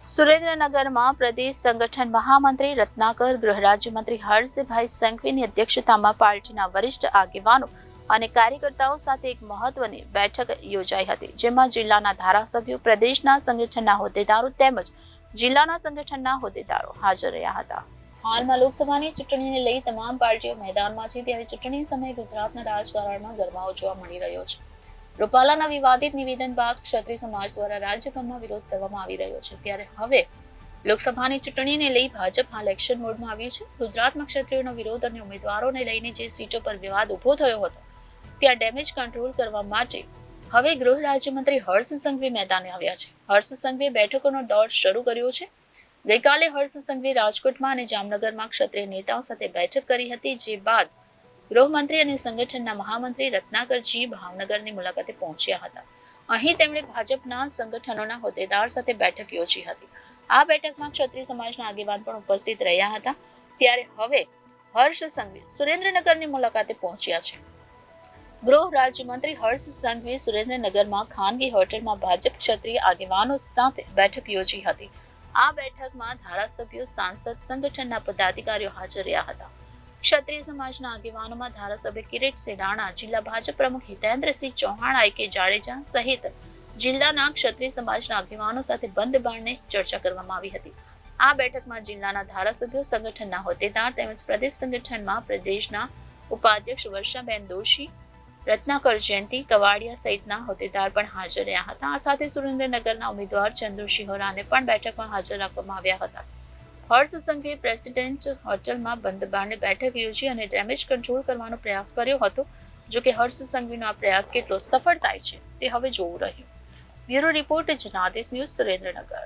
સુરેન્દ્રનગરમાં પ્રદેશ સંગઠન મહામંત્રી રત્નાકર, ગૃહ રાજ્યમંત્રી હર્ષભાઈ સંઘવીની અધ્યક્ષતામાં પાર્ટીના વરિષ્ઠ આગેવાનો અને કાર્યકર્તાઓ સાથે એક મહત્વની બેઠક યોજાઈ હતી, જેમાં જિલ્લાના ધારાસભ્યો, પ્રદેશના સંગઠનના હોદ્દેદારો તેમજ જિલ્લાના સંગઠનના હોદ્દેદારો હાજર રહ્યા હતા. હાલમાં લોકસભાની ચૂંટણીને લઈ તમામ પાર્ટીઓ મેદાનમાં છે, ત્યારે ચૂંટણી સમયે ગુજરાતના રાજકારણમાં ગરમાવો જોવા મળી રહ્યો છે. રૂપાલાના વિવાદિત નિવેદન બાદ ક્ષત્રિય સમાજ દ્વારા રાજ્યભરમાં વિરોધ કરવામાં આવી રહ્યો છે, ત્યારે હવે લોકસભાની ચૂંટણીને લઈ ભાજપ હાલ એક્શન મોડમાં આવ્યું છે. ગુજરાતમાં ક્ષત્રિયોનો વિરોધ અને ઉમેદવારોને લઈને જે સીટો પર વિવાદ ઉભો થયો હતો, ત્યાં ડેમેજ કંટ્રોલ કરવા માટે હવે ગૃહ રાજ્યમંત્રી હર્ષ સંઘવી મેદાને આવ્યા છે. હર્ષ સંઘવીએ બેઠકોનો દોર શરૂ કર્યો છે. ગઈકાલે હર્ષ સંઘવી રાજકોટમાં અને જામનગરમાં ક્ષત્રિય નેતાઓ સાથે બેઠક કરી હતી, જે બાદ ગૃહમંત્રી અને સંગઠનના મહામંત્રી રત્નાકરજી ભાવનગરની મુલાકાતે પહોંચ્યા હતા. અહીં તેમણે ભાજપના સંગઠનોના હોદ્દેદાર સાથે બેઠક યોજી હતી. આ બેઠકમાં ક્ષત્રિય સમાજના આગેવાન પણ ઉપસ્થિત રહ્યા હતા. ત્યારે હવે હર્ષ સંઘવી સુરેન્દ્રનગરની મુલાકાતે પહોંચ્યા છે. ગૃહ રાજ્યમંત્રી હર્ષ સંઘવી સુરેન્દ્રનગરમાં ખાનગી હોટેલમાં ભાજપ ક્ષત્રિય આગેવાનો સાથે બેઠક યોજી હતી. આ બેઠકમાં ધારાસભ્યો, સાંસદ, સંગઠનના પદાધિકારીઓ હાજર રહ્યા હતા. ક્ષત્રિય સમાજના આગેવાનોમાં ધારાસભ્ય કિરીટસિંહ રાણા, જિલ્લા ભાજપ પ્રમુખ હિતેન્દ્રસિંહ ચૌહાણ, આઈ.કે. જાડેજા સહિત જિલ્લાના ક્ષત્રિય સમાજના આગેવાનો સાથે બંધ બારણે ચર્ચા કરવામાં આવી હતી. આ બેઠકમાં જિલ્લાના ધારાસભ્યો, સંગઠનના હોદ્દેદાર તેમજ પ્રદેશ સંગઠનમાં પ્રદેશના ઉપાધ્યક્ષ વર્ષાબેન દોશી, રત્નાકર જયંતિ કવાડિયા સહિતના હોદ્દેદાર પણ હાજર રહ્યા હતા. આ સાથે સુરેન્દ્રનગરના ઉમેદવાર ચંદુ શિહોરાને પણ બેઠકમાં હાજર રાખવામાં આવ્યા હતા. હર્ષ સંઘવીએ પ્રેસિડેન્ટ હોટલમાં બંધ બારણે બેઠક યોજી અને ડેમેજ કંટ્રોલ કરવાનો પ્રયાસ કર્યો હતો. જો કે હર્ષ સંઘવીનો આ પ્રયાસ કેટલો સફળ થાય છે તે હવે જોવું રહ્યું. Bureau report, Janadesh news, Surendranagar.